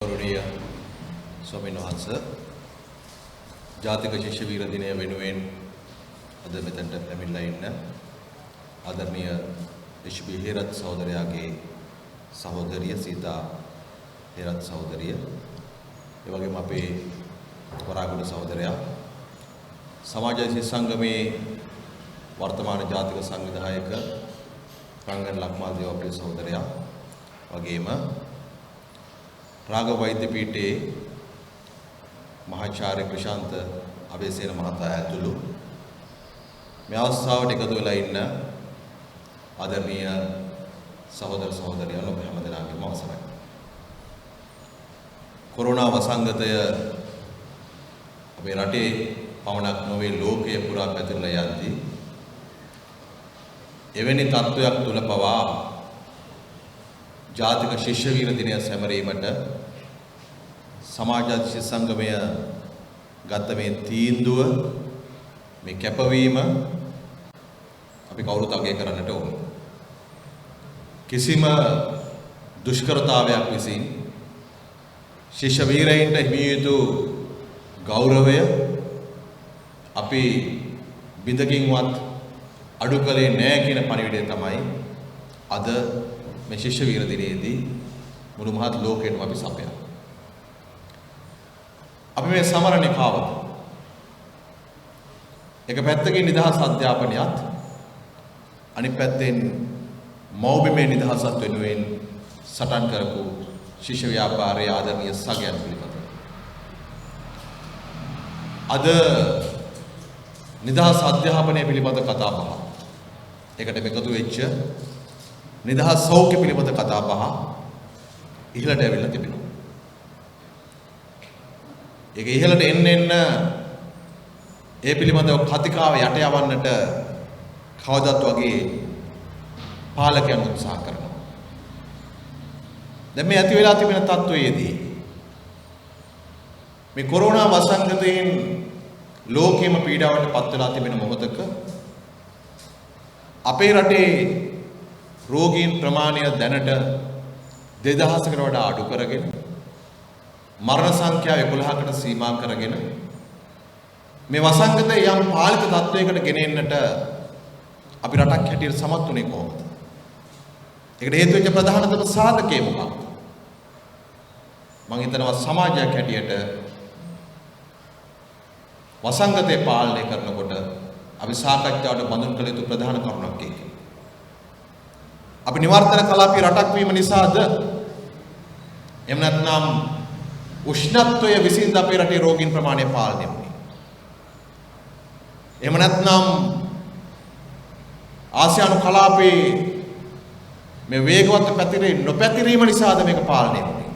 ගෞරවනීය ස්වාමීන් වහන්සේ ජාතික ශිෂ්‍ය වීර දිනය වෙනුවෙන් අද මෙතනට පැමිණලා ඉන්න ආදරණීය විශ්ව හේරත් සහෝදරයාගේ සහෝදරිය සීතා හේරත් සහෝදරිය ඒ වගේම අපේ වරාගොඩ සහෝදරයා සමාජශීලී සංගමේ වර්තමාන ජාතික සංවිධායක රංගන ලක්මාල් දේවප්‍රිය සහෝදරයා වගේම රාග වෛද්‍ය පීඨයේ මහාචාර්ය ක්‍රිෂාන්ත අබේසේන මහතා ඇතුළු මේ අවස්ථාවට එකතු වෙලා ඉන්න ආදරණීය සහෝදර සහෝදරියන් ඔබ හැමදෙනාගේම අවසරයි. කොරෝනා වසංගතය අපේ රටේ පමණක් නොවේ ලෝකයේ පුරා පැතිරලා යද්දී එවැනි තත්ත්වයක් තුල පවා ජාතික ශිෂ්‍ය වීර දිනය සැමරීමට සමාජශීලී සංගමය ගත මේ තීන්දුව මේ කැපවීම අපි කවුරුත් අගය කරන්නට ඕන. කිසිම දුෂ්කරතාවයක් විසින් ශිෂ්‍ය වීරයින්ට හිමි යුතු ගෞරවය අපි බිඳකින්වත් අඩු කළේ නැහැ කියන පණිවිඩය තමයි අද මේ ශිෂ්‍ය වීර දිනයේදී මුළු මහත් ලෝකෙටම අපි සපයනවා. අපි මේ සමරන්නේ කාවද? එක පැත්තකින් නිදහස් අධ්‍යාපනයත් අනිත් පැත්තෙන් මෞබිමේ නිදහසත් වෙනුවෙන් සටන් කරපු ශිෂ්‍ය ව්‍යාපාරයේ ආදරණීය සගයන් පිළිබඳව. අද නිදහස් අධ්‍යාපනය පිළිබඳ කතා බහ. ඒකට එකතු වෙච්ච නිදහස් සෞඛ්‍ය පිළිබඳ කතා බහ ඉහළට ඇවිල්ලා තිබෙනවා. ඒක ඉහළට එන්න ඒ පිළිබඳව කතිකාව යට යවන්නට කවදත් වගේ පාලකයන් උත්සාහ කරනවා. දැන් මේ ඇති වෙලා තිබෙන තත්ත්වයේදී මේ කොරෝනා වසංගතයෙන් ලෝකෙම පීඩාවට පත් වෙලා තිබෙන මොහොතක අපේ රටේ රෝගීන් ප්‍රමාණය දැනට 2000කට වඩා අඩු කරගෙන මරණ සංඛ්‍යාව 11කට සීමා කරගෙන මේ වසංගතය යම් පාලිත තත්වයකට ගෙනෙන්නට අපි රටක් හැටියට සමත් වුණේ කොහොමද? ඒකට හේතු වෙච්ච ප්‍රධානතම සාධකය මොකක්ද? මම හිතනවා සමාජයක් හැටියට වසංගතය පාලනය කරනකොට අපි සාකච්ඡාවට බඳුන් කළ යුතු ප්‍රධාන කරුණක් ඒක. අපි නිවර්තන කලාපී රටක් වීම නිසාද? එහෙම නැත්නම් උෂ්ණත්වය විසින්ද අපේ රටේ රෝගීන් ප්‍රමාණය පාලනය වුණේ? එහෙම නැත්නම් ආසියානු කලාපයේ මේ වේගවත් නොපැතිරීම නිසාද මේක පාලනය වුණේ?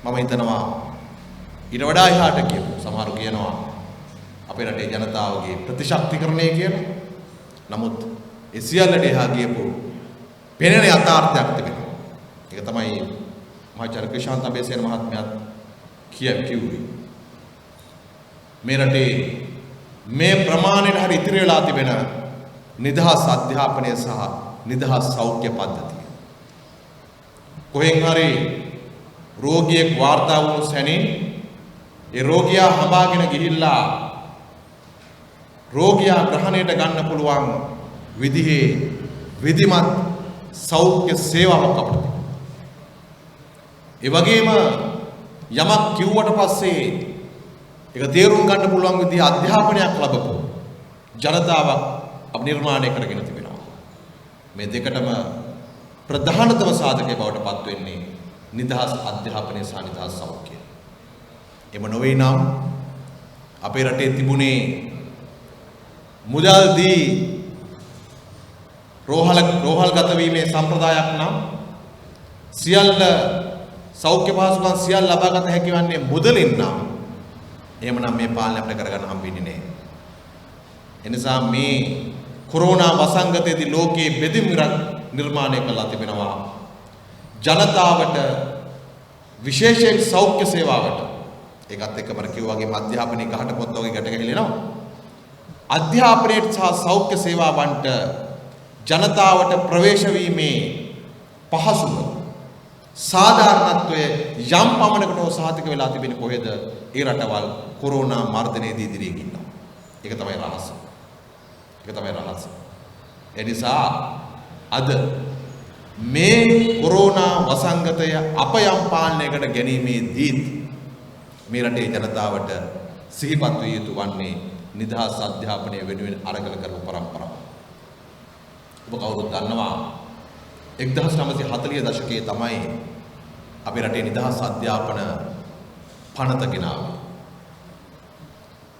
මම හිතනවා ඊට වඩා එහාට කියමු. සමහරු කියනවා අපේ රටේ ජනතාවගේ ප්‍රතිශක්තිකරණය කියලා. නමුත් ඒ සියල්ලට එහා ගියපු පෙනෙන යථාර්ථයක් තිබෙනවා. ඒක තමයි මහාචාර්ය ක්‍රිෂාන්ත අබේසේන මහත්මයාත් කිව්වේ. මේ රටේ මේ ප්‍රමාණයට හරි ඉතිරි වෙලා තිබෙන නිදහස් අධ්‍යාපනය සහ නිදහස් සෞඛ්‍ය පද්ධතිය. කොහෙන් හරි රෝගියෙක් වාර්තා වුණු සැනින් ඒ රෝගියා හඹාගෙන ගිහිල්ලා රෝගියා ග්‍රහණයට ගන්න පුළුවන් විදිහේ විධිමත් සෞඛ්‍ය සේවාවක් අපිට තියෙනවා. ඒ වගේම යමක් කිව්වට පස්සේ ඒක තේරුම් ගන්න පුළුවන් විදිහේ අධ්‍යාපනයක් ලැබපු ජනතාවක් අපි නිර්මාණය කරගෙන තිබෙනවා. මේ දෙකටම ප්‍රධානතම සාධකය බවට පත් වෙන්නේ නිදහස් අධ්‍යාපනය සහ නිදහස් සෞඛ්‍යය. එම නොවේ නම් අපේ රටේ තිබුණේ මුදල් දී රෝහල්ගත වීමේ සම්ප්‍රදායක් නම් සියල්ල සෞඛ්‍ය පහසුකම් සියල්ල ලබාගත හැකි වන්නේ මුදලින් නම් එහෙමනම් මේ පාලනය අපිට කරගන්න හම්බෙන්නේ නැහැ. එනිසා මේ කොරෝනා වසංගතයේදී ලෝකයේ බෙදිම් නිර්මාණය කළා තිබෙනවා. ජනතාවට විශේෂයෙන් සෞඛ්‍ය සේවාවට ඒකත් එක්කම කිව්වා වගේ අධ්‍යාපනයේ ගහට පොත් වගේ ගැට ගැහිලා අධ්‍යාපනයේ සහ සෞඛ්‍ය සේවාවන්ට ජනතාවට ප්‍රවේශ වීමේ පහසුව සාධාරණත්වය යම් පමණකට සාතික වෙලා තිබෙන කොහෙද? ඒ රටවල් කොරෝනා මර්ධනයේදී ඉදිරියෙන් ඉන්නවා. ඒක තමයි රහස. ඒක තමයි රහස. ඒ නිසා අද මේ කොරෝනා වසංගතය අප යම් පාලනයකට ගැනීමේදී මේ රටේ ජනතාවට සිහිපත් විය යුතු වන්නේ නිදහස් අධ්‍යාපනය වෙනුවෙන් අරගල කරපු පරම්පරාව. ඔබ කවුරුත් දන්නවා 1940 දශකයේ තමයි අපේ රටේ නිදහස් අධ්‍යාපන පනත ගෙනාවේ.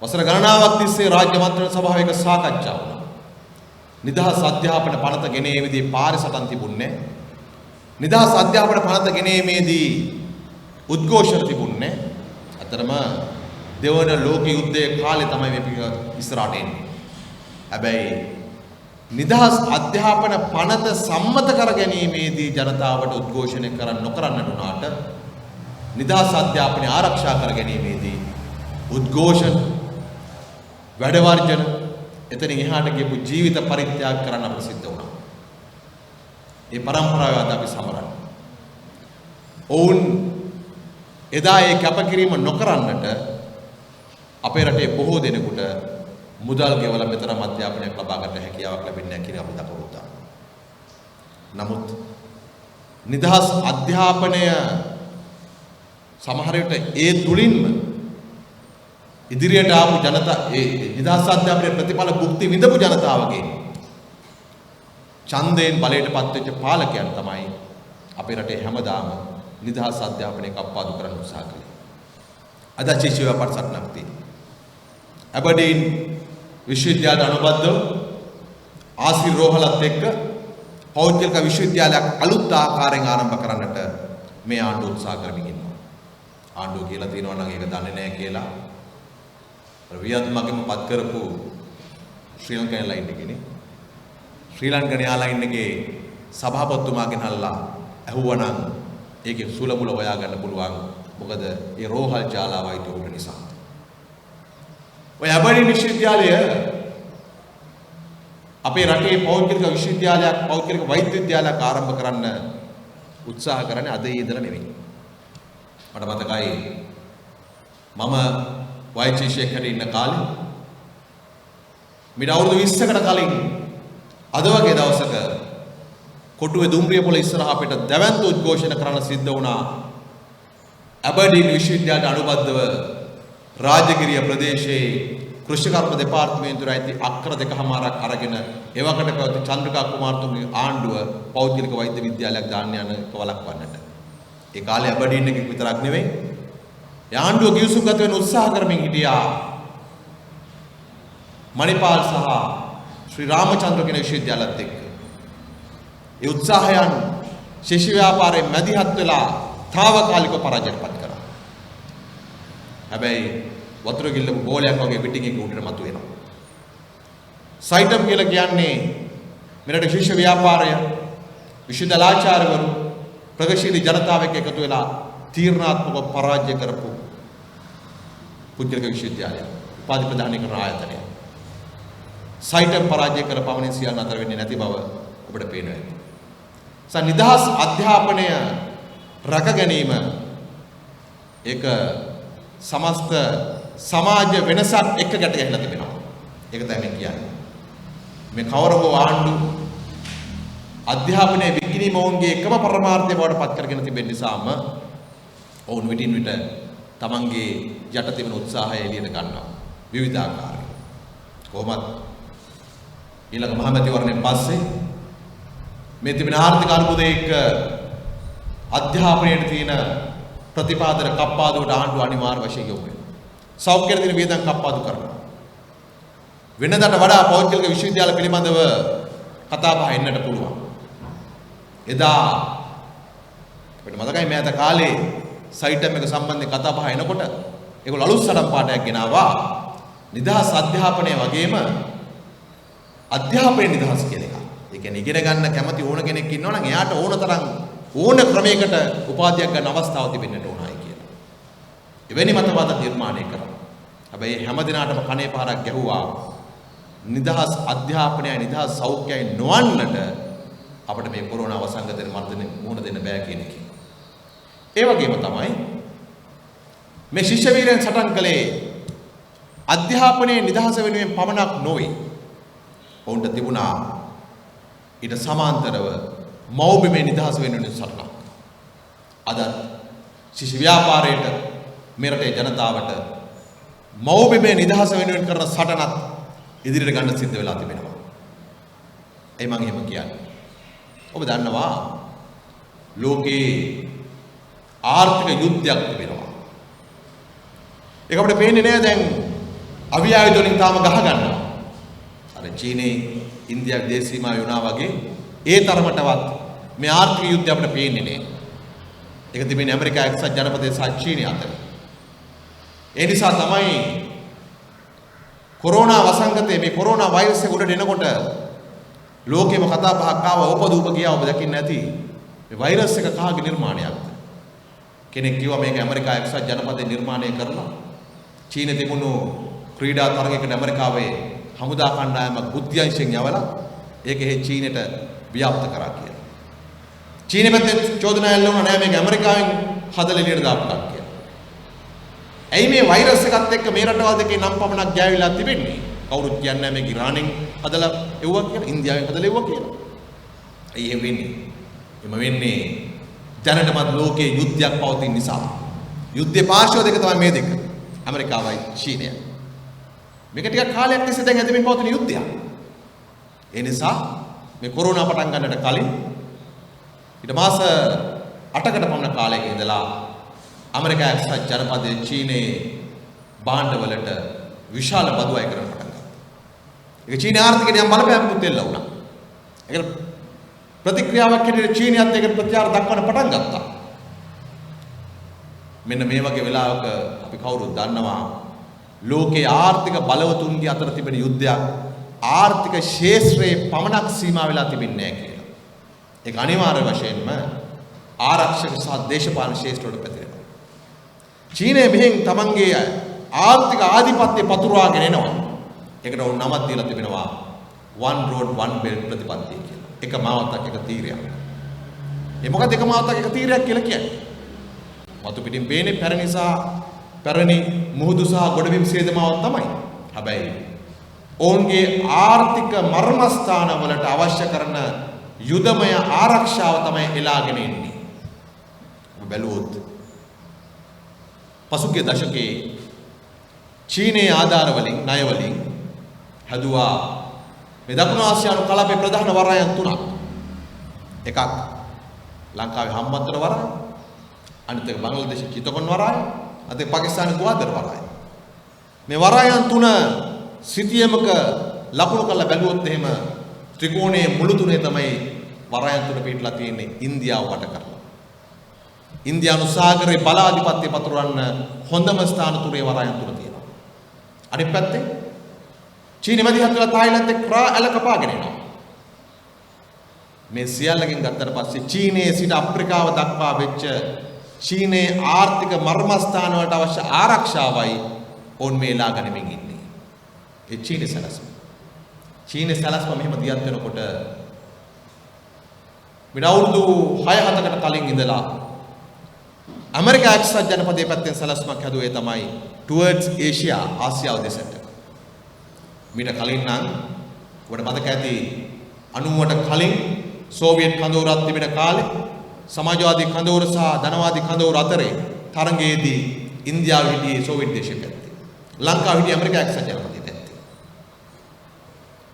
වසර ගණනාවක් තිස්සේ රාජ්‍ය මන්ත්‍රණ සභාවේ එක සාකච්ඡා වුණා. නිදහස් අධ්‍යාපන පනත ගෙනීමේදී පාරිසටන් තිබුණේ. නිදහස් අධ්‍යාපන පනත ගෙනීමේදී උද්ඝෝෂණ තිබුණේ. අතරම දෙවන ලෝක යුද්ධයේ කාලේ තමයි මේ ඉස්සරහට එන්නේ. හැබැයි නිදහස් අධ්‍යාපන පනත සම්මත කර ගැනීමේදී ජනතාවට උද්ඝෝෂණය කරන්න නොකරන්නට උනාට නිදහස් අධ්‍යාපනය ආරක්ෂා කර ගැනීමේදී උද්ඝෝෂණ වැඩ වර්ජන එතනින් එහාට ගියපු ජීවිත පරිත්‍යාග කරන්න අපිට සිද්ධ වුණා. ඒ පරම්පරාව අද අපි සමරන්නේ. ඔවුන් එදා ඒ කැපකිරීම නොකරන්නට අපේ රටේ බොහෝ දෙනෙකුට මුදල් ගෙවලා මෙතරම් අධ්‍යාපනයක් ලබා ගන්න හැකියාවක් ලැබෙන්නේ නැහැ කියන අපි දකවුවා. නමුත් නිදහස් අධ්‍යාපනය සමහර විට ඒ තුලින්ම ඉදිරියට ආපු ජනතා ඒ නිදහස් අධ්‍යාපනයේ ප්‍රතිඵල භුක්ති විඳපු ජනතාවගේ ඡන්දයෙන් බලයටපත් වෙච්ච පාලකයන් තමයි අපේ රටේ හැමදාම නිදහස් අධ්‍යාපනය කප්පාදු කරන්න උත්සාහ කළේ. අද ශිෂ්‍ය ව්‍යාපාර සටනක් තියෙනවා. ඇබර්ඩීන් විශ්වවිද්‍යාලයට අනුබද්ධව ආසිර් රෝහලත් එක්ක පෞද්ගලික විශ්වවිද්‍යාලයක් අලුත් ආකාරයෙන් ආරම්භ කරන්නට මේ ආණ්ඩුව උත්සාහ කරමින් ඉන්නවා. ආණ්ඩුව කියලා තියෙනවා නම් ඒක දන්නේ නැහැ කියලා. වියත්මගෙම පත් කරපු ශ්‍රී ලංකා එයර්ලයින් එකනේ. ශ්‍රී ලංකා එයර්ලයින් එකේ සභාපතිතුමාගෙන් අහලා ඇහුවනම් ඒකේ සුලමුල හොයාගන්න පුළුවන්. මොකද ඒ රෝහල් ජාලාවයි තෝරන නිසා. ඔය ඇබර්ඩීන් විශ්වවිද්‍යාලය අපේ රටේ පෞද්ගලික විශ්වවිද්‍යාලයක් පෞද්ගලික වෛද්‍ය විද්‍යාලයක් ආරම්භ කරන්න උත්සාහ කරන්නේ අද ඉඳලා නෙවෙයි. මට මතකයි මම වෛද්‍යශිෂ්‍යයෙක් හැටියට ඉන්න කාලේ මිට අවුරුදු 20කට කලින් අද වගේ දවසක කොටුවේ දුම්රියපොළ ඉස්සරහා පිට දැවැන්ත උද්ඝෝෂණ කරන්න සිද්ධ වුණා. ඇබර්ඩීන් විශ්වවිද්‍යාලයට අනුබද්ධව රාජගිරිය ප්‍රදේශයේ කෘෂිකර්ම දෙපාර්තමේන්තුවේ ඇති අක්කර 2කමාරක් අරගෙන එවකට පැවති චන්ද්‍රිකා කුමාරතුංගගේ ආණ්ඩුව පෞද්ගලික වෛද්‍ය විද්‍යාලයක් දාන්න යන වළක්වන්නට. ඒ කාලේ ඇබර්ඩීන් එකක් විතරක් නෙවෙයි. ඒ ආණ්ඩුව ගිවිසුම් ගත වෙන උත්සාහ කරමින් හිටියා. මණිපාල් සහ ශ්‍රී රාමචන්ද්‍ර කියන විශ්වවිද්‍යාලත් එක්ක. ඒ උත්සාහයන් ශිෂ්‍ය ව්‍යාපාරයේ මැදිහත් වෙලා తాවකාලිකව පරාජයටපත් කරා. හැබැයි වතුර ගිල්ලපු බෝලයක් වගේ පිටින් එක උඩට මතුවෙනවා. සයිටම් කියලා කියන්නේ මෙරට ශිෂ්‍ය ව්‍යාපාරය විශ්වවිද්‍යාලාචාර්යවරු ප්‍රගතිශීලී ජනතාව එක්ක එකතු වෙලා තීරණාත්මකව පරාජය කරපු පුද්ගලික විශ්වවිද්‍යාලය උපාධි ප්‍රදානය කරන ආයතනය. සයිටම් පරාජය කර පමණින් සියල්ල අතර වෙන්නේ නැති බව ඔබට පේනවා. නිදහස් අධ්‍යාපනය රැක ගැනීම ඒක සමස්ත සමාජ වෙනසක් එක්ක ගැට ගැහිලා තිබෙනවා. ඒක තමයි මම කියන්නේ. මේ කවර හෝ ආණ්ඩු අධ්‍යාපනයේ විකිණීම ඔවුන්ගේ එකම පරමාර්ථය බවට පත් කරගෙන තිබෙන නිසාම ඔවුන් විටින් විට තමන්ගේ යට තිබෙන උත්සාහය එළියට ගන්නවා. විවිධාකාරයි. කොහොමත් ඊළඟ මහමැතිවරණයෙන් පස්සේ මේ තිබෙන ආර්ථික අර්බුදයේ එක්ක අධ්‍යාපනයේ තියෙන ප්‍රතිපාදන කප්පාදුවට ආණ්ඩුව අනිවාර්ය වශයෙන් යොමු වෙනවා. සෞඛ්‍ය දින වේදන් කප්පාදු කරනවා. වෙනදාට වඩා පෞද්ගලික විශ්වවිද්‍යාල පිළිබඳව කතා බහ එන්නට පුළුවන්. එදා අපිට මතකයි මෑත කාලේ සයිටම් එක සම්බන්ධයෙන් කතා බහ එනකොට ඒගොල්ලෝ අලුත් සටන් පාඩයක් ගෙනාවා. නිදහස් අධ්‍යාපනය වගේම අධ්‍යාපනයේ නිදහස් කියන එක. ඒ කියන්නේ ඉගෙන ගන්න කැමති ඕන කෙනෙක් ඉන්නවා නම් එයාට ඕන තරම් ඕන ක්‍රමයකට උපාධියක් ගන්න අවස්ථාව තිබෙන්නට ඕනයි කියලා. එවැනි මතවාද නිර්මාණය කරා. හැබැයි හැම දිනාටම කණේ පාරක් ගැහුවා. නිදහස් අධ්‍යාපනයයි නිදහස් සෞඛ්‍යයයි නොවන්නට අපිට මේ කොරෝනා වසංගතයෙන් මර්ධනය මුහුණ දෙන්න බෑ කියන එක. ඒ වගේම තමයි මේ ශිෂ්‍ය වීරයන් සටන් කළේ අධ්‍යාපනයේ නිදහස වෙනුවෙන් පමණක් නොවේ. ඔවුන්ට තිබුණා ඊට සමාන්තරව මව්බිමේ නිදහස වෙනුවෙන් සටනක්. අද ශිෂ්‍ය ව්‍යාපාරයට මේ රටේ ජනතාවට මව්බිමේ නිදහස වෙනුවෙන් කරන සටනත් ඉදිරියට ගන්න සිද්ධ වෙලා තිබෙනවා. ඒ මම එහෙම කියන්නේ. ඔබ දන්නවා ලෝකේ ආර්ථික යුද්ධයක් තිබෙනවා. ඒක අපිට පේන්නේ නෑ දැන් අවියායුධ වලින් තාම ගහ ගන්නවා. අර චීනේ ඉන්දියාවේ දේශීමාව වුණා වගේ ඒ තරමටවත් මේ ආර්ථික යුද්ධය අපිට පේන්නේ නෑ. ඒක තිබෙන්නේ ඇමරිකා එක්සත් ජනපදයේ සහ චීනය අතර. ඒ නිසා තමයි කොරෝනා වසංගතයේ මේ කොරෝනා වෛරස් එක උඩට එනකොට ලෝකෙම කතා බහක් ආවා ඕපදූප ගියා. ඔබ දකින්න ඇති මේ වෛරස් එක කාගේ නිර්මාණයක්ද? කෙනෙක් කිව්වා මේක ඇමරිකා එක්සත් ජනපදයේ නිර්මාණය කරලා චීනයේ තිබුණු ක්‍රීඩා තරගයකට ඇමරිකාවේ හමුදා කණ්ඩායමක් බුද්ධ්‍යංශයෙන් යවලා ඒක චීනයට ව්‍යාප්ත කරා කියලා. චීනෙ පැත්තේ චෝදනා එල්ලුණා නෑ මේක ඇමරිකාවෙන් හදලා එළියට දාපු එකක් කියලා. ඇයි මේ වෛරස් එකත් එක්ක මේ රටවල් දෙකේ නම් පමණක් ගෑවිලා තිබෙන්නේ? කවුරුත් කියන්නේ නැහැ මේක ඉරානෙන් හදලා එව්වා කියලා, ඉන්දියාවෙන් හදලා එව්වා කියලා. ඇයි එහෙම වෙන්නේ? එම වෙන්නේ දැනටමත් ලෝකයේ යුද්ධයක් පවතින නිසා. යුද්ධේ පාර්ශ්ව දෙක තමයි මේ දෙක. ඇමරිකාවයි චීනයයි. මේක ටිකක් කාලයක් තිස්සේ දැන් ඇදමින් පවතින යුද්ධයක්. ඒ නිසා මේ කොරෝනා පටන් ගන්නට කලින් ඊට මාස 8කට පමණ කාලයක ඉඳලා ඇමරිකා එක්සත් ජනපදයේ චීනයේ භාණ්ඩවලට විශාල බදු අය කරන්න පටන් ගත්තා. ඒක චීන ආර්ථිකයට යම් බලපෑමකුත් එල්ල වුණා. ඒකට ප්‍රතික්‍රියාවක් හැටියට චීනියත් ඒකට ප්‍රතිචාර දක්වන්න පටන් ගත්තා. මෙන්න මේ වගේ වෙලාවක අපි කවුරුත් දන්නවා ලෝකයේ ආර්ථික බලවතුන්ගේ අතර තිබෙන යුද්ධයක් ආර්ථික ශේෂ්ත්‍රයේ පමණක් සීමා වෙලා තිබෙන්නේ නැහැ කියලා. ඒක අනිවාර්ය වශයෙන්ම ආරක්ෂක සහ දේශපාලන ශේෂ්ත්‍රවලට පැතිරෙනවා. චීනය මෙහෙන් තමන්ගේ ආර්ථික ආධිපත්‍ය පතුරවාගෙන එනවා. ඒකට උන් නමක් දීලා තිබෙනවා one road one belt ප්‍රතිපත්තිය කියලා. එක මාවතක් එක තීරයක්. ඒ මොකද එක මාවතක් එක තීරයක් කියලා කියන්නේ? වතු පිටින් පේන්නේ පැරණි මුහුදු සහ ගොඩබිම් සේදමාවක් තමයි. හැබැයි ඔවුන්ගේ ආර්ථික මර්මස්ථාන වලට අවශ්‍ය කරන යුදමය ආරක්ෂාව තමයි එලාගෙන ඉන්නේ. ඔබ බැලුවොත් පසුගිය දශකයේ චීනයේ ආධාර වලින් ණය වලින් හැදුවා මේ දකුණු ආසියානු කලාපයේ ප්‍රධාන වරායන් තුනක්. එකක් ලංකාවේ හම්බන්තොට වරාය, අනිත් එක බංග්ලාදේශ චිතගොන් වරාය, අනිත් එක පාකිස්තානයේ ගුවන්දර වරාය. මේ වරායන් තුන සිටියමක ලකුණු කරලා බැලුවොත් එහෙම ත්‍රිකෝණයේ මුළු තුනේ තමයි වරායන් තුන පිටලා තියෙන්නේ ඉන්දියාව වට කරලා. ඉන්දියානු සාගරයේ බලාධිපත්‍ය පතුරවන්න හොඳම ස්ථාන තුනේ වරායන් තුන තියෙනවා. අනිත් පැත්තේ චීනෙ මැදිහත් වෙලා තායිලන්තේ ක්‍රා ඇල කපාගෙන යනවා. මේ සියල්ලකින් ගත්තට පස්සේ චීනයේ සිට අප්‍රිකාව දක්වා වෙච්ච චීනයේ ආර්ථික මර්මස්ථාන වලට අවශ්‍ය ආරක්ෂාවයි ඔවුන් මේලා ගනිමින් ඉන්නේ. ඒ චීනයේ සැලැස්ම. චීනයේ සැලැස්ම මෙහෙම දියත් වෙනකොට මිට අවුරුදු 6-7කට කලින් ඉඳලා ඇමරිකා එක්සත් ජනපදයේ පැත්තෙන් සැලැස්මක් හැදුවේ තමයි towards Asia ආසියාව දෙසට. මීට කලින් නම් ඔබට මතක ඇති 90ට කලින් සෝවියට් කඳවුරක් තිබෙන කාලේ සමාජවාදී කඳවුර සහ ධනවාදී කඳවුර අතරේ තරඟයේදී ඉන්දියාව හිටියේ සෝවියට් දේශයේ පැත්තේ. ලංකාව හිටියේ ඇමරිකා එක්සත් ජනපදයේ පැත්තේ.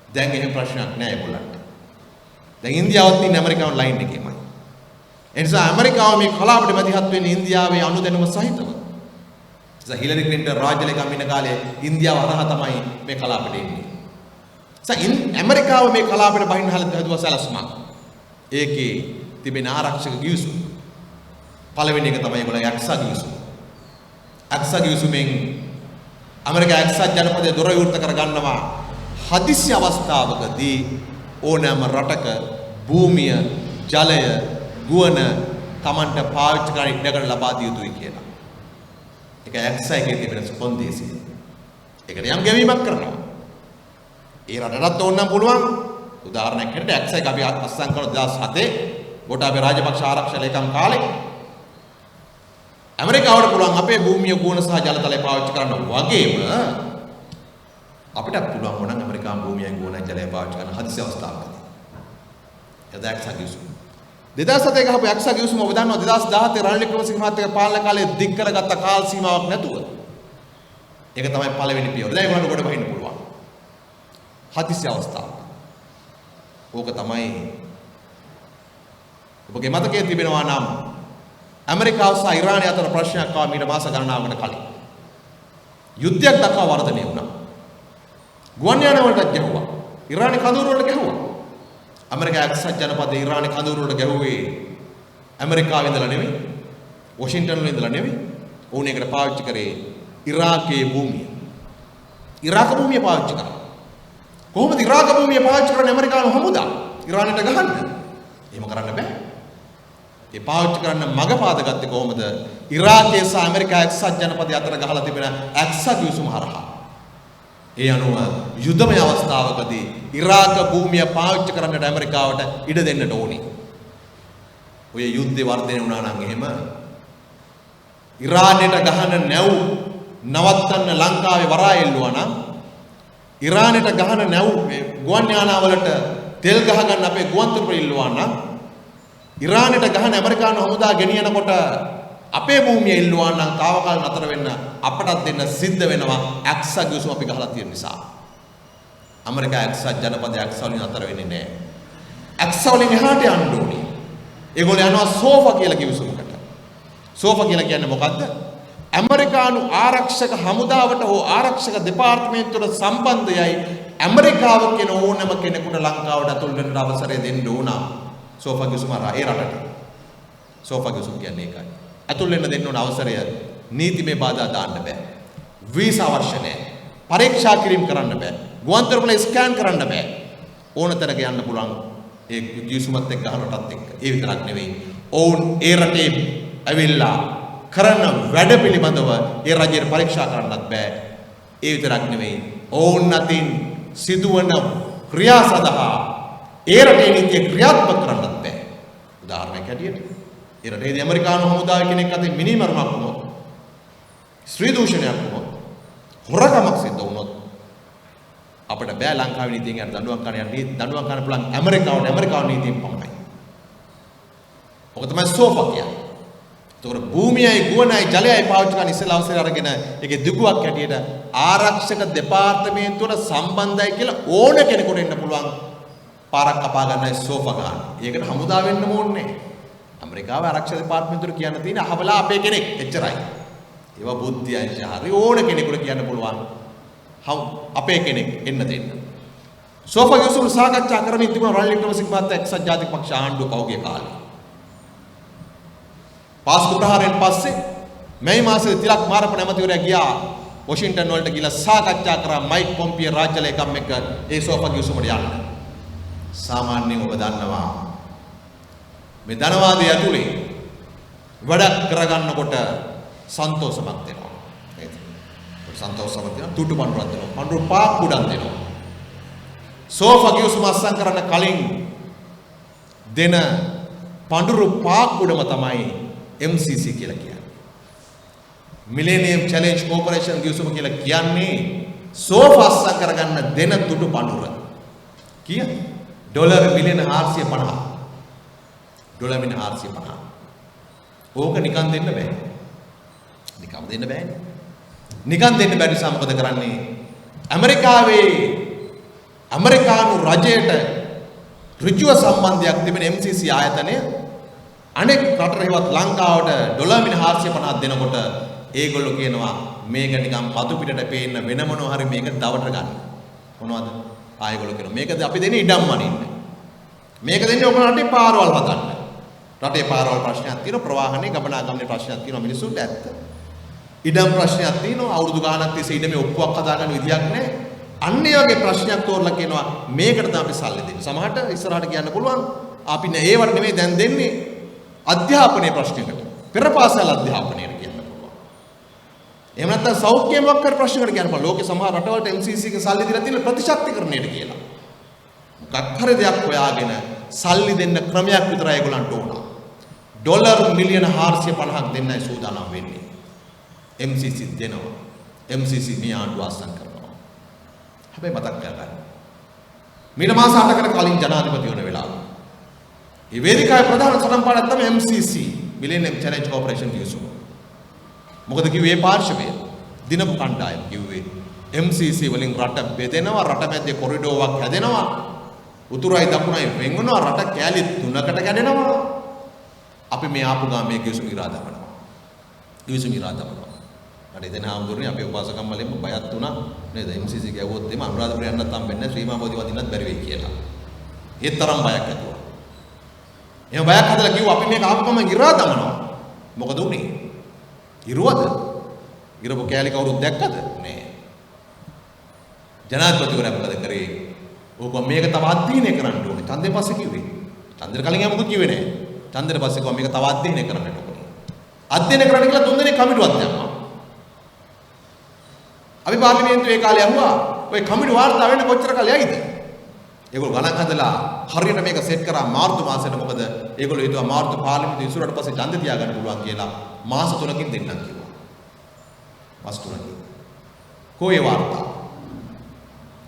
දැන් එහෙම ප්‍රශ්නයක් නෑ ඒගොල්ලන්ට. දැන් ඉන්දියාවත් ඉන්නේ ඇමරිකාව ලයින් එකේමයි. ඒ නිසා ඇමරිකාව මේ කලාපයට මැදිහත් වෙන්නේ ඉන්දියාවේ අනුදැනුම සහිතව. හිලරි ක්ලින්ටන් රාජ්‍ය ලේකම් ඉන්න කාලේ ඉන්දියාව හරහා තමයි මේ කලාපෙට එන්නේ. ඇමරිකාව මේ කලාපෙට බහින්න හදුවා සැලැස්මක්. ඒකේ තිබෙන ආරක්ෂක ගිවිසුම. පළවෙනි එක තමයි ඒගොල්ලෝ යක්ෂා ගිවිසුම. යක්ෂා ගිවිසුමෙන් ඇමරිකා එක්සත් ජනපදයේ දොර විවෘත කර ගන්නවා හදිසි අවස්ථාවකදී ඕනෑම රටක භූමිය, ජලය, ගුවන Tamanට පාවිච්චි කරන්න ඉඩකඩ ලබා දිය යුතුයි කියලා. ඒක එක්සයිගේ තිබෙන ස්පොන්දේසිය. ඒකට යම් ගැවීමක් කරනවා. ඒ රටටත් ඕනනම් පුළුවන්. උදාහරණයක් හැටියට එක්සයික අපි අත්සන් කරන 2007 ගෝඨාභය රාජපක්ෂ ආරක්ෂක ලේකම් කාලේ ඇමරිකාවට පුළුවන් අපේ භූමිය ගුණ සහ ජලතලය පාවිච්චි කරන්න වගේම අපිට පුළුවන් වුණා ඇමරිකානු භූමියෙන් ගුණ ජලය පාවිච්චි කරන්න හදිසි අවස්ථාවකදී. එදා එක්සත් ගිවිසුම 2007 ගහපු එක්සත් ගිවිසුම ඔබ දන්නවා 2017 රනිල් වික්‍රමසිංහ මහත්තයාගේ පාලන කාලයේ දික් කරගත්ත කාල සීමාවක් නැතුව. ඒක තමයි පළවෙනි පියවර. දැන් ඒගොල්ලන්ට ගොඩ බහින්න පුළුවන්. හදිසි අවස්ථාවක්. ඕක තමයි ඔබගේ මතකයේ තිබෙනවා නම් ඇමරිකාව සහ ඉරානය අතර ප්‍රශ්නයක් ආවා මීට මාස ගණනාවකට කලින්. යුද්ධයක් දක්වා වර්ධනය වුණා. ගුවන් යාන වලට ගැහුවා. ඉරානි කඳවුරු වලට ගැහුවා. ඇමරිකා එක්සත් ජනපදයේ ඉරානි කඳවුරු වලට ගැහුවේ ඇමරිකාවේ ඉඳලා නෙවෙයි. වොෂින්ටන් වල ඉඳලා නෙවෙයි. ඕන එකට පාවිච්චි කරේ ඉරාකයේ භූමිය. ඉරාක භූමිය පාවිච්චි කරා. කොහොමද ඉරාක භූමිය පාවිච්චි කරන්නේ ඇමරිකානු හමුදා? ඉරානයට ගහන්න. එහෙම කරන්න බෑ. ඒ පාවිච්චි කරන්න මග පාදගත්තේ කොහොමද? ඉරාකයේ සහ ඇමරිකා එක්සත් ජනපදයේ අතර ගහලා තිබෙන එක්සත් ගිවිසුම හරහා. ඒ අනුව යුද්ධමය අවස්ථාවකදී ඉරාක භූමිය පාවිච්චි කරන්නට ඇමරිකාවට ඉඩ දෙන්නට ඕනේ. ඔය යුද්ධේ වර්ධනය වුණා නම් එහෙම ඉරානයට ගහන නැව් නවත්තන්න ලංකාවේ වරාය එල්ලුවා නම් ඉරානයට ගහන නැව් ගුවන් යානාවලට තෙල් ගහ ගන්න අපේ ගුවන් තොටුපළ ඉල්ලුවා නම් ඉරානයට ගහන ඇමරිකානු හමුදා ගෙනියනකොට අපේ භූමිය ඉල්ලුවා නම් තාවකාල නතර වෙන්න අපටත් දෙන්න සිද්ධ වෙනවා එක්සත් ගිවිසුම අපි ගහලා තියෙන නිසා. ඇමරිකා එක්සත් ජනපදයේ එක්සත් වලින් නතර වෙන්නේ නැහැ. එක්සත් වලින් එහාට යන්න ඕනේ. ඒගොල්ලෝ යනවා සෝෆා කියලා කිවිසුමකට. සෝෆා කියලා කියන්නේ මොකද්ද? ඇමරිකානු ආරක්ෂක හමුදාවට හෝ ආරක්ෂක දෙපාර්තමේන්තුවට සම්බන්ධයයි ඇමරිකාව කියන ඕනම කෙනෙකුට ලංකාවට ඇතුල් වෙන්න අවසරය දෙන්න ඕන. සෝෆා කිවිසුම ඒ රටට. සෝෆා කිවිසුම කියන්නේ ඒකයි. ඇතුල් වෙන්න දෙන්න ඕන අවසරය නීතිමය බාධා දාන්න බෑ. වීසා අවශ්‍ය නැහැ. පරීක්ෂා කිරීම කරන්න බෑ. ගුවන් තොටුපළ ස්කෑන් කරන්න බෑ. ඕන තැනක යන්න පුළුවන් ඒ කිවිසුමත් එක්ක ගහනටත් එක්ක. ඒ විතරක් නෙවෙයි. ඔවුන් ඒ රටේ ඇවිල්ලා කරන වැඩ පිළිබඳව ඒ රජයට පරීක්ෂා කරන්නත් බෑ. ඒ විතරක් නෙවෙයි. ඔවුන් අතින් සිදුවන ක්‍රියා සඳහා ඒ රටේ නීතිය ක්‍රියාත්මක කරන්නත් බෑ. උදාහරණයක් හැටියට ඒ රටේදී ඇමරිකානු හමුදාව කෙනෙක් අතින් මිනිමරුමක් වුණොත්, ස්ත්‍රී දූෂණයක් වුණොත්, හොරකමක් සිද්ධ වුණොත් අපිට බෑ ලංකාවේ නීතියෙන් යන දඬුවම් ගන්න පුළුවන් ඇමරිකානු නීතියෙන් පමණයි. ඔක තමයි සෝෆා කියන්නේ. ඒතකොට භූමියයි ගුවනයි ජලයයි පාවිච්චි කරන ඉස්සෙල්ලා අවසරය අරගෙන ඒකේ දිගුවක් හැටියට ආරක්ෂක දෙපාර්තමේන්තුවට සම්බන්ධයි කියලා ඕන කෙනෙකුට එන්න පුළුවන් පාරක් කපා ගන්නයි සෝෆා ගන්න. ඒකට හමුදා වෙන්න ඕනේ. ඇමරිකාව ආරක්ෂක දෙපාර්තමේන්තුවට කියන්න තියෙන අහවලා අපේ කෙනෙක් එච්චරයි. ඒවා බුද්ධියංශ හරි ඕන කෙනෙකුට කියන්න පුළුවන් අපේ කෙනෙක් එන්න දෙන්න. සෝෆා ගිවිසුම සාකච්ඡා කරමින් තිබුණ රනිල් වික්‍රමසිංහ මහත්තයා එක්සත් ජාතික පක්ෂ ආණ්ඩුව පහුගිය කාලේ පාස්කු ප්‍රහාරයෙන් පස්සේ මේ මාසයේ තිලක් මාරප නැමතිවරයා ගියා වොෂින්ටන් වලට ගිහලා සාකච්ඡා කරා මයික් පොම්පිය රාජ්‍ය ලේකම් එක්ක ඒ සෝෆා ගිවිසුමට යන්න. සාමාන්‍යයෙන් ඔබ දන්නවා මේ ධනවාදයේ ඇතුලේ වැඩ කරගන්නකොට සන්තෝෂමත් වෙනවා. නේද? සන්තෝෂමත් වෙනවා තුටු පඳුරක් දෙනවා. පඳුරු පාක් කුඩක් දෙනවා. සෝෆා ගිවිසුම අස්සම් කරන්න කලින් දෙන පඳුරු පාක් කුඩම තමයි MCC කියලා කියන්නේ. Millennium Challenge Corporation ගිවිසුම කියලා කියන්නේ සෝෆා අස්සම් කරගන්න දෙන තුටු පඳුර. කීයද? ඩොලර් මිලියන 450. ඩොලර් මිලියන 450. ඕක නිකන් දෙන්න බෑ. නිකන් දෙන්න බෑනේ. නිකන් දෙන්න බැරි නිසා මොකද කරන්නේ? ඇමරිකානු රජයට ඍජුව සම්බන්ධයක් තිබෙන MCC ආයතනය අනෙක් රටරහිවත් ලංකාවට ඩොලර් මිලියන 450ක් දෙනකොට ඒගොල්ලෝ කියනවා මේක නිකන් පතු පිටට පේන්න වෙන මොනවා හරි මේක දවට ගන්න. මොනවද? ආයෙගොල්ලෝ කියනවා මේකද අපි දෙන්නේ ඉඩම් මනින්න. මේක දෙන්නේ ඔයගොල්ලෝ රටේ පාරවල් හදන්න. රටේ පාරවල් ප්‍රශ්නයක් තියෙනවා, ප්‍රවාහනේ ගමනාගමනේ ප්‍රශ්නයක් තියෙනවා මිනිස්සුන්ට ඇත්ත. ඉඩම් ප්‍රශ්නයක් තියෙනවා, අවුරුදු ගාණක් තිස්සේ ඉඩමේ ඔප්පුවක් හදාගන්න විදියක් නැහැ. අන්න ඒ වගේ ප්‍රශ්නයක් තෝරලා කියනවා මේකට තමයි අපි සල්ලි දෙන්නේ. සමහරට ඉස්සරහට කියන්න පුළුවන් අපි නෑ ඒවට නෙමෙයි දැන් දෙන්නේ අධ්‍යාපනයේ ප්‍රශ්නයකට. පෙරපාසල් අධ්‍යාපනයට කියන්න පුළුවන්. එහෙම නැත්නම් සෞඛ්‍ය මොකක්ද ප්‍රශ්නයකට කියන්න පුළුවන්. ලෝකේ සමහර රටවලට MCC එක සල්ලි දීලා තියෙන ප්‍රතිශක්තිකරණයට කියලා. මොකක් හරි දෙයක් හොයාගෙන සල්ලි දෙන්න ක්‍රමයක් විතරයි ඒගොල්ලන්ට ඕන. ඩොලර් මිලියන 450ක් දෙන්නයි සූදානම් වෙන්නේ. MCC දෙනවා. MCC මේ ආණ්ඩුව අස්සම් කරනවා. හැබැයි මතක් කරගන්න. මීට මාස 8කට කලින් ජනාධිපති වන වෙලාව. මේ වේදිකාවේ ප්‍රධාන සටන්පාඩයක් තමයි MCC Millennium Challenge Corporation කිව්සුම. මොකද කිව්වේ පාර්ශවය දිනපු කණ්ඩායම කිව්වේ MCC වලින් රට බෙදෙනවා, රට මැද්දේ කොරිඩෝවක් හැදෙනවා, උතුරයි දකුණයි වෙන් වෙනවා, රට කෑලි 3කට කැඩෙනවා. අපි මේ ආපු ගාම මේ කිව්සුම ඉරා දමනවා. කිව්සුම ඉරා දමනවා. අනේ දැන් ආම්දුරනේ අපේ උපාසකම්මලෙම බයත් වුණා නේද? MCC ගැවුවොත් එimhe අනුරාධපුර යන්නත් හම්බෙන්නේ නැහැ, ශ්‍රීමා බෝධි වදින්නත් බැරි වෙයි කියලා. ඒ තරම් බයක් ඇතුවා. එහෙනම් බයක් හදලා කිව්වා අපි මේක ආපු ගමන් ඉරා දමනවා. මොකද උනේ? ඉරුවද? ඉරපු කෑලි කවුරුත් දැක්කද? නෑ. ජනාධිපතිවරයා මොකද කරේ? ඕක මේක තව අධ්‍යයනය කරන්න ඕනේ. ඡන්දේ පස්සේ කිව්වේ. ඡන්දේ කලින් යමුකුත් කිව්වේ නෑ. ඡන්දේ පස්සේ කිව්වා මේක තව අධ්‍යයනය කරන්නට ඕනේ. අධ්‍යයනය කරන්න කියලා 3 දෙනෙක් කමිටුවක් දැම්මා. අපි පාර්ලිමේන්තුවේ ඒ කාලේ අහුවා ඔය කමිටු වාර්තා වෙන්න කොච්චර කාලෙ යයිද? ඒගොල්ලෝ ගණන් හදලා හරියට මේක සෙට් කරා මාර්තු මාසෙට. මොකද ඒගොල්ලෝ හිතුවා මාර්තු පාර්ලිමේන්තුව ඉස්සරහට පස්සේ ඡන්ද තියාගන්න පුළුවන් කියලා. මාස 3කින් දෙන්නම් කිව්වා. මාස 3කින්. කොහේ වාර්තා?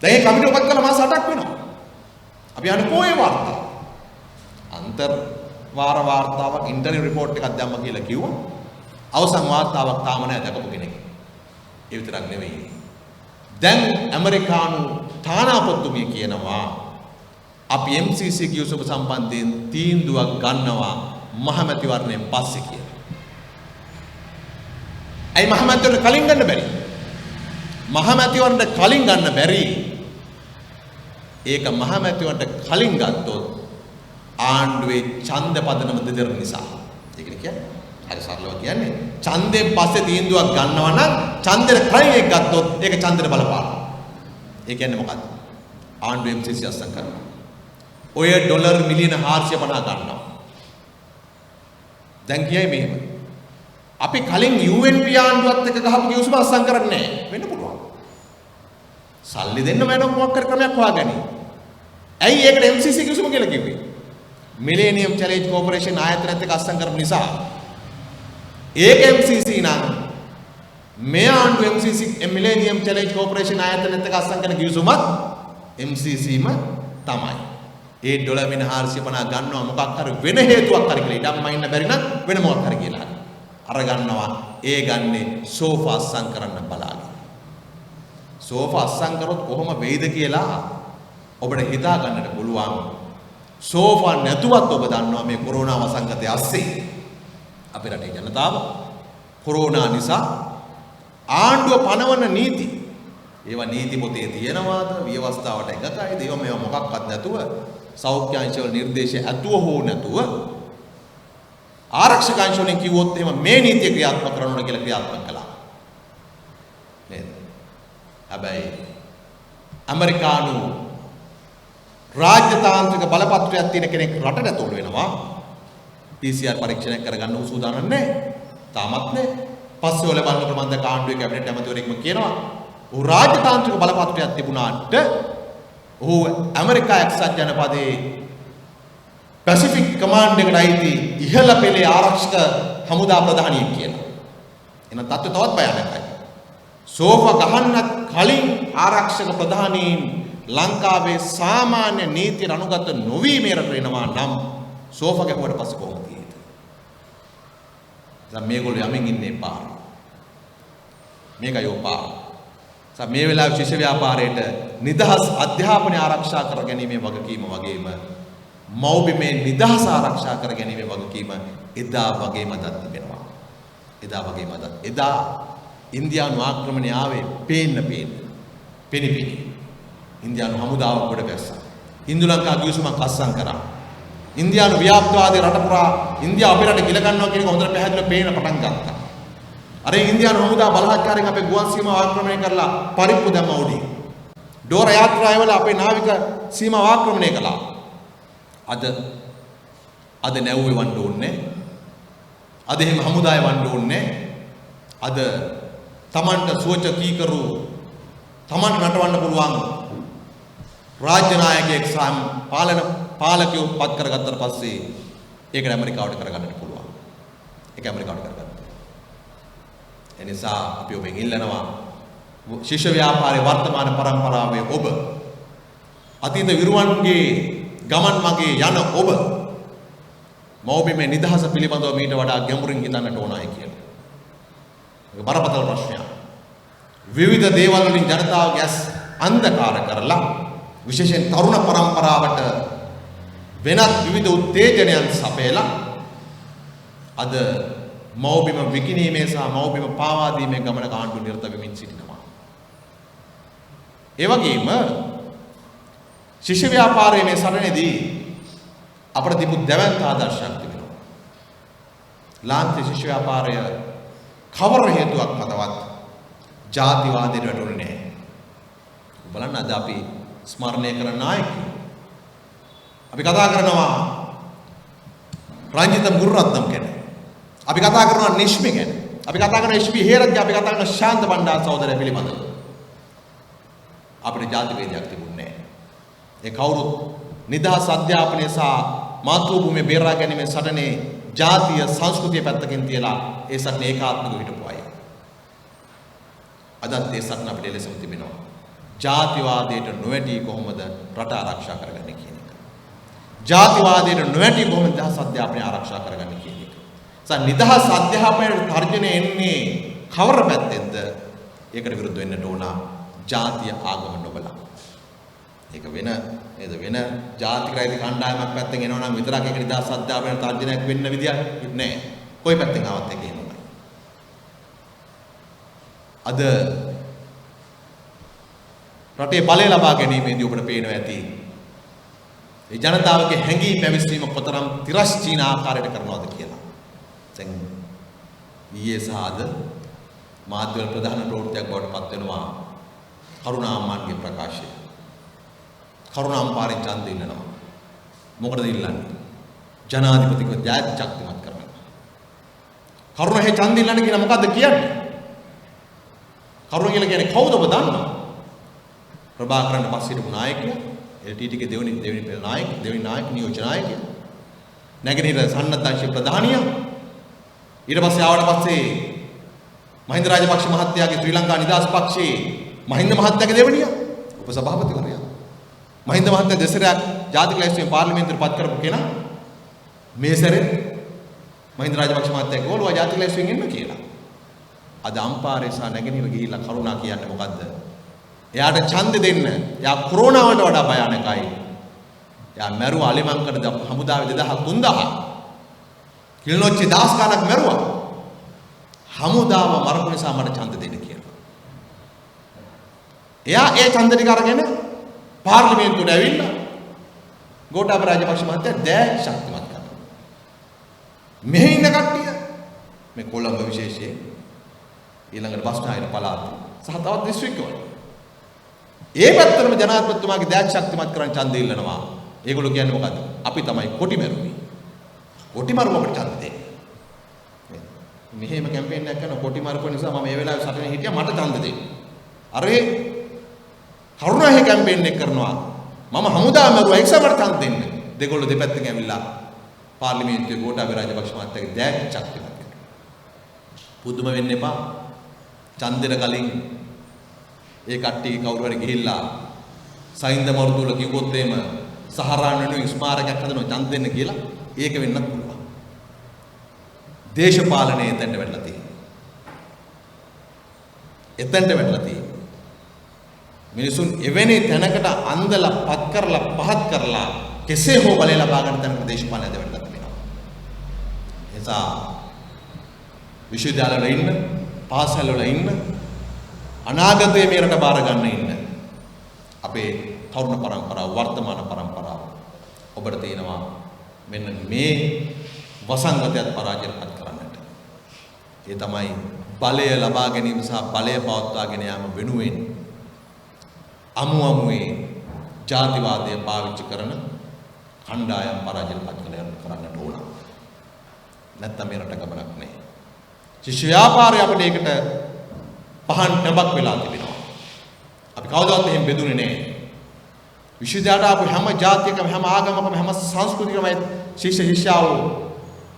දැන් මේ කමිටුව පත් කළා මාස 8ක් වෙනවා. අපි අහන්නේ කොහේ වාර්තා? අන්තර් වාර වාර්තාවක් ඉන්ටර්නල් රිපෝට් එකක් දැම්ම කියලා කිව්වා. අවසන් වාර්තාවක් තාම නැහැ දැකපු කෙනෙක්. ඒ විතරක් නෙවෙයි. දැන් ඇමරිකානු තානාපතිතුමිය කියනවා අපි MCC කිව්සුම සම්බන්ධයෙන් තීන්දුවක් ගන්නවා මහමැතිවරණයෙන් පස්සේ කියලා. ඇයි මහමැතිවරණ කලින් ගන්න බැරි? මහමැතිවරණට කලින් ගන්න බැරි. ඒක මහමැතිවරණට කලින් ගත්තොත් ආණ්ඩුවේ ඡන්ද පදනම දෙදරන නිසා. ඒකනේ කියන්නේ. හරි සරලව කියන්නේ ඡන්දයෙන් පස්සේ තීන්දුවක් ගන්නවා නම් ඡන්දෙට කලින් එක ගත්තොත් ඒක ඡන්දෙට බලපානවා. ඒ කියන්නේ මොකද්ද? ආණ්ඩුව MCC අස්සම් කරනවා. ඔය ඩොලර් මිලියන 450 ගන්නවා. දැන් කියයි මෙහෙම. අපි කලින් UNP ආණ්ඩුවත් එක්ක ගහපු කිව්සුම අස්සම් කරන්නේ නැහැ. වෙන්න පුළුවන්. සල්ලි දෙන්න මම මොකක් කර ක්‍රමයක් හොයාගනි. ඇයි ඒකට MCC කිව්සුම කියලා කිව්වේ? Millennium Challenge Corporation ආයතනයත් එක්ක අස්සම් කරපු නිසා. ඒක MCC නම් මේ ආණ්ඩුව MCC Millennium Challenge Corporation ආයතනයත් එක්ක අස්සම් කරන කිව්සුමත් MCCම තමයි. ඒ ඩොලර් මිලියන 450 ගන්නවා මොකක් හරි වෙන හේතුවක් හරි කියලා. ඉඩම් මයින්න බැරි නම් වෙන මොකක් හරි කියලා. අර ගන්නවා ඒ ගන්නේ සෝෆා අස්සම් කරන්න බලාගෙන. සෝෆා අස්සම් කරොත් කොහොම වෙයිද කියලා ඔබට හිතා ගන්නට පුළුවන්. සෝෆා නැතුවත් ඔබ දන්නවා මේ කොරෝනා වසංගතය ASCII අපේ රටේ ජනතාව කොරෝනා නිසා ආණ්ඩුව පනවන නීති ඒවා නීති පොතේ තියෙනවාද ව්‍යවස්ථාවට එකකයිද ඒවා මේවා මොකක්වත් නැතුව සෞඛ්‍ය අංශවල නිර්දේශය ඇතුව හෝ නැතුව ආරක්ෂක අංශවලින් කිව්වොත් එහෙම මේ නීතිය ක්‍රියාත්මක කරනවා කියලා ක්‍රියාත්මක කළා නේද? හැබැයි ඇමරිකානු රාජ්‍යතාන්ත්‍රික බලපත්‍රයක් තියෙන කෙනෙක් රටට ඇතුල් වෙනවා PCR පරීක්ෂණයක් කරගන්න උසුදානක් නැහැ. තාමත් නැහැ. පස්සේ වල බලන ප්‍රබන්ධ කාණ්ඩුවේ කැබිනට් ඇමතිවරයෙක්ම කියනවා ඔහු රාජ්‍යතාන්ත්‍රික බලපත්‍රයක් තිබුණාට ඔහු ඇමරිකා එක්සත් ජනපදයේ පැසිෆික් කමාන්ඩ් එකට අයිති ඉහළ පෙළේ ආරක්ෂක හමුදා ප්‍රධානියෙක් කියලා. එහෙනම් තත්ත්වය තවත් භයානකයි. සෝෆා ගහන්නත් කලින් ආරක්ෂක ප්‍රධානීන් ලංකාවේ සාමාන්‍ය නීතියට අනුගත නොවි මේ රට වෙනවා නම් සෝෆා ගැහුවට පස්සේ කොහොමද තියෙන්නේ? දැන් මේගොල්ලෝ යමින් ඉන්නේ පාර. මේකයි ඔපාර. මේ වෙලාවේ ශිෂ්‍ය ව්‍යාපාරයට නිදහස් අධ්‍යාපනය ආරක්ෂා කර ගැනීමේ වගකීම වගේම මව්බිමේ නිදහස ආරක්ෂා කර ගැනීමේ වගකීම එදා වගේම අදත් තිබෙනවා. එදා වගේම අදත්. එදා ඉන්දියානු ආක්‍රමණය ආවේ පේන්න පෙනිපෙනි. ඉන්දියානු හමුදාව ගොඩ ගැස්සා. ඉන්දු ලංකා ගිවිසුමක් අස්සම් කරා. ඉන්දියානු ව්‍යාප්තවාදී රට පුරා ඉන්දියාව අපේ රට ගිල ගන්නවා කියන එක හොඳට පැහැදිලිව පේන පටන් ගත්තා. අර ඉන්දියානු හමුදා බලහත්කාරයෙන් අපේ ගුවන් සීමාව ආක්‍රමණය කරලා පරිප්පු දැම්ම උඩින්. ඩෝර යාත්‍රාවල අපේ නාවික සීමාව ආක්‍රමණය කළා. අද නැව්වේ වන්න ඕනේ. අද එහෙම හමුදාය වන්න ඕනේ. අද තමන්ට සුවච කීකරු තමන්ට නටවන්න පුළුවන් රාජ්‍ය නායකයෙක් සම් පාලකයෝ පත් කරගත්තට පස්සේ ඒක ඇමරිකාවට කරගන්නට පුළුවන්. ඒක ඇමරිකාවට කරගන්න. එනිසා අපි ඔබෙන් ඉල්ලනවා ශිෂ්‍ය ව්‍යාපාරයේ වර්තමාන පරම්පරාවේ ඔබ අතීත විරුවන්ගේ ගමන් මගේ යන ඔබ මව්බිමේ නිදහස පිළිබඳව මීට වඩා ගැඹුරින් හිතන්නට ඕනයි කියලා. ඒක බරපතල ප්‍රශ්නයක්. විවිධ දේවල් වලින් ජනතාවගේ ඇස් අන්ධකාර කරලා විශේෂයෙන් තරුණ පරම්පරාවට වෙනත් විවිධ උත්තේජනයන් සපයලා අද මව්බිම විකිණීමේ සහ මව්බිම පාවා දීමේ ගමනක ආණ්ඩු නිරත වෙමින් සිටිනවා. ඒ වගේම ශිෂ්‍ය ව්‍යාපාරයේ මේ සරණේදී අපට තිබුණු දැවැන්ත ආදර්ශයක් තිබෙනවා. ලාංකික ශිෂ්‍ය ව්‍යාපාරය කවර හේතුවක් මතවත් ජාතිවාදයට වැටුනේ නැහැ. බලන්න අද අපි ස්මරණය කරන නායකයෝ අපි කතා කරනවා රංජිත මුරුරත්නම් ගැන. අපි කතා කරනවා නිෂ්මි ගැන. අපි කතා කරනවා එච්.පී. හේරත් ගැන. අපි කතා කරනවා ශාන්ත බණ්ඩාර සහෝදරය පිළිබඳව. අපිට ජාති වේදයක් තිබුණේ නැහැ. ඒ කවුරුත් නිදහස් අධ්‍යාපනය සහ මාතෘභූමිය බේරා ගැනීමේ සටනේ ජාතිය සංස්කෘතිය පැත්තකින් තියලා ඒ සටනේ ඒකාත්මකව හිටපු අය. අදත් ඒ සටන අපිට එලෙසම තිබෙනවා. ජාතිවාදයට නොවැටි කොහොමද රට ආරක්ෂා කරගන්නේ කියන එක. ජාතිවාදයට නොවැටි කොහොමද නිදහස් අධ්‍යාපනය ආරක්ෂා කරගන්නේ කියන එක. නිදහස් අධ්‍යාපනයට තර්ජනය එන්නේ කවර පැත්තෙන්ද? ඒකට විරුද්ධ වෙන්නට ඕන ජාතිය ආගම නොබලා. ඒක වෙන නේද වෙන ජාතික රයිත කණ්ඩායමක් පැත්තෙන් එනවා නම් විතරක් ඒක නිදහස් අධ්‍යාපනයට තර්ජනයක් වෙන්න විදියක් නෑ. කොයි පැත්තෙන් ආවත් ඒක එහෙමයි. අද රටේ බලය ලබා ගැනීමේදී ඔබට පේනවා ඇති ඒ ජනතාවගේ හැඟීම් පැවිසීම කොතරම් තිරස්චීන ආකාරයට කරනවද කියලා. දැන් ඊයේ සහ අද මාධ්‍යවල ප්‍රධාන ප්‍රවෘත්තියක් බවට පත් වෙනවා කරුණා අම්මාන්ගේ ප්‍රකාශය. කරුණා අම්පාරෙන් ඡන්ද ඉල්ලනවා. මොකටද ඉල්ලන්නේ? ජනාධිපතිව ජාත් ශක්තිමත් කරනවා. කරුණා හේ ඡන්ද ඉල්ලන්නේ කියලා මොකද්ද කියන්නේ? කරුණා කියලා කියන්නේ කවුද ඔබ දන්නවා? ප්‍රභාකරන් පස්සේ හිටපු නායකයා, LTTගේ දෙවෙනි පෙළ නායක, දෙවෙනි නායක නියෝජ්‍ය නායකයා. නැගෙනහිර සන්නද්ධාංශයේ ප්‍රධානියා. ඊට පස්සේ ආවට පස්සේ මහින්ද රාජපක්ෂ මහත්තයාගේ ශ්‍රී ලංකා නිදහස් පක්ෂයේ මහින්ද මහත්තයාගේ දෙවෙනියා උපසභාපතිවරයා. මහින්ද මහත්තයා දෙසරයක් ජාතික ලැයිස්තුවෙන් පාර්ලිමේන්තුවට පත් කරපු කෙනා. මේ සැරේ මහින්ද රාජපක්ෂ මහත්තයා ගෝලුවා ජාතික ලැයිස්තුවෙන් එන්න කියලා. අද අම්පාරේ සහ නැගෙනහිර ගිහිල්ලා කරුණා කියන්නේ මොකද්ද? එයාට ඡන්ද දෙන්න. එයා කොරෝනාවට වඩා භයානකයි. එයා මැරුව අලිමංකඩ හමුදාවේ 2000 3000. කිල්නොච්චි 10 ගණක් මැරුවා. හමුදාව මරපු නිසා මට ඡන්ද දෙන්න කියලා. එයා ඒ ඡන්ද ටික අරගෙන පාර්ලිමේන්තුවට ඇවිල්ලා ගෝඨාභය රාජපක්ෂ මහත්තයා දැන් ශක්තිමත් කරනවා. මෙහි ඉන්න කට්ටිය මේ කොළඹ විශේෂයෙන් ඊළඟට බස්නාහිර පළාත සහ තවත් දිස්ත්‍රික්කවල ඒ පැත්තටම ජනාධිපතිතුමාගේ දැන් ශක්තිමත් කරන් ඡන්ද ඉල්ලනවා. ඒගොල්ලෝ කියන්නේ මොකද්ද? අපි තමයි කොටි මැරුවේ. කොටි මරුම අපිට ඡන්ද දෙන්න. මෙහෙම කැම්පේන් එකක් කරන කොටි මරුව නිසා මම මේ වෙලාවේ සටනේ හිටියා මට ඡන්ද දෙන්න. අර ඒ කරුණාහේ කැම්පේන් එක කරනවා. මම හමුදා මරුවා ඒක සමට ඡන්ද දෙන්න. දෙගොල්ලෝ දෙපැත්තෙන් ඇවිල්ලා පාර්ලිමේන්තුවේ ගෝඨාභය රාජපක්ෂ මහත්තයාගේ දැන් ශක්තිමත් කරනවා. පුදුම වෙන්න එපා. ඡන්දෙට කලින් ඒ කට්ටිය කවුරු හරි ගිහිල්ලා සයින්ද මරුතුල කිව්වොත් එහෙම සහරාන් වෙනුවෙන් ස්මාරකයක් හදනවා ඡන්ද දෙන්න කියලා ඒක වෙන්නත් පුළුවන්. දේශපාලනයේ එතෙන්ට වැටලා තියෙනවා. එතෙන්ට වැටලා තියෙනවා. මිනිසුන් එවැනි තැනකට අන්දලා පත් කරලා පහත් කරලා කෙසේ හෝ බලය ලබා ගන්න තැනකට දේශපාලනය වැටලා තියෙනවා. එසා විශ්වවිද්‍යාලවල ඉන්න, පාසල්වල ඉන්න, අනාගතයේ මේ රට බාර ගන්න ඉන්න අපේ තරුණ පරම්පරාව, වර්තමාන පරම්පරාව ඔබට තියෙනවා මෙන්න මේ වසංගතයත් පරාජයපත් කරන්නට. ඒ තමයි බලය ලබා ගැනීම සහ බලය පවත්වාගෙන යාම වෙනුවෙන් අමුවේ ජාතිවාදය පාවිච්චි කරන කණ්ඩායම් පරාජයපත් කරන්නට ඕන. නැත්නම් මේ රට ගමනක් නැහැ. ශිෂ්‍ය ව්‍යාපාරය අපිට ඒකට පහන් ටබක් වෙලා තිබෙනවා. අපි කවදාවත් එහෙම බෙදුනේ නැහැ. විශ්වවිද්‍යාලයට ආපු හැම ජාතියකම හැම ආගමකම හැම සංස්කෘතියකම ශිෂ්‍ය ශිෂ්‍යාවෝ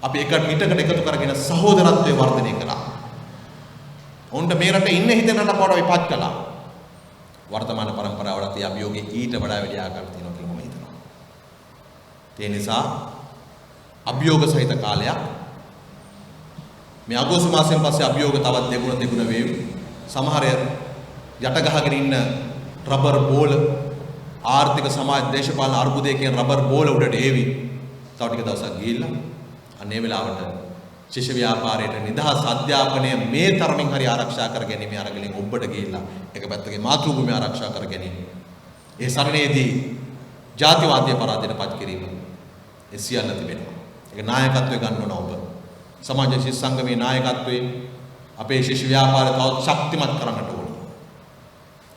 අපි එක මිටකට එකතු කරගෙන සහෝදරත්වයේ වර්ධනය කළා. ඔවුන්ට මේ රටේ ඉන්න හිතෙන රටකට විපත් කළා. වර්තමාන પરම්පරාවලත් ඒ අභියෝගේ ඊට වඩා වැඩි ආකාරයක් තියෙනවා කියලා මම හිතනවා. ඒ නිසා අභියෝග සහිත කාලයක් මේ අගෝස්තු මාසයෙන් පස්සේ අභියෝග තවත් දෙගුණ වේවි. සමහර යට ගහගෙන ඉන්න රබර් බෝල ආර්ථික සමාජ දේශපාලන අර්බුදයකින් රබර් බෝල උඩට ඒවි. තව ටික දවසක් ගිහිල්ලා අනේ වෙලාවට ශිෂ්‍ය ව්‍යාපාරයට නිදහස් අධ්‍යාපනය මේ තරමින් හරි ආරක්ෂා කර ගැනීම අරගලින් ඔබට ගිහිල්ලා එක පැත්තකින් මාතෘභූමිය ආරක්ෂා කර ගැනීම. ඒ සරණේදී ජාතිවාදීය පරාදයට පත් කිරීම ඒ සියල්ල තිබෙනවා. ඒක නායකත්වය ගන්න ඕන ඔබ. සමාජ ශිෂ්‍ය සංගමේ නායකත්වයේ අපේ ශිෂ්‍ය ව්‍යාපාරය තවත් ශක්තිමත් කරන්නට ඕන.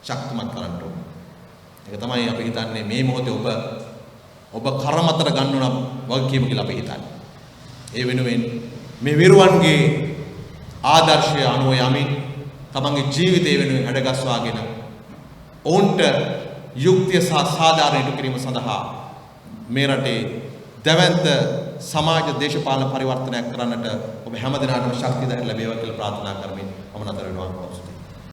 ශක්තිමත් කරන්න ඕන. ඒක තමයි අපි හිතන්නේ මේ මොහොතේ ඔබ කරමතර ගන්න ඕන වගකීම කියලා අපි හිතන්නේ. ඒ වෙනුවෙන් මේ විරුවන්ගේ ආදර්ශය අනුව යමින් තමන්ගේ ජීවිතය වෙනුවෙන් හැඩගස්වාගෙන ඔවුන්ට යුක්තිය සහ සාධාරණ ඉටු කිරීම සඳහා මේ රටේ දැවැන්ත සමාජ දේශපාලන පරිවර්තනයක් කරන්නට ඔබ හැම දිනකටම ශක්තිය ලැබේවා කියලා ප්‍රාර්ථනා කරමින් මම නතර වෙනවා.